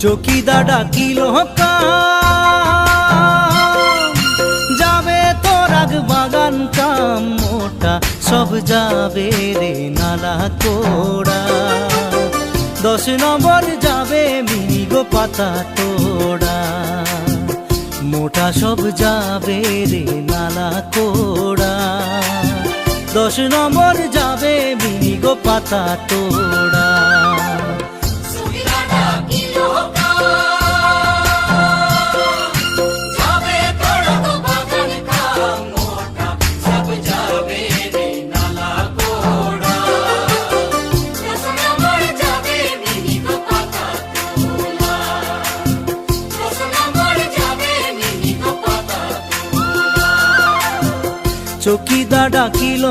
চকিদার ডাকিল যাবে তোর আগ বাগান কাম মোটা সব যাবে রে নালা কোড়া 10 নম্বর যাবে মিনিগো পাতা তোড়া মোটা সব যাবে রে নালা কোড়া 10 নম্বর যাবে মিনিগো পাতা তোড়া চকিদার ডাকিল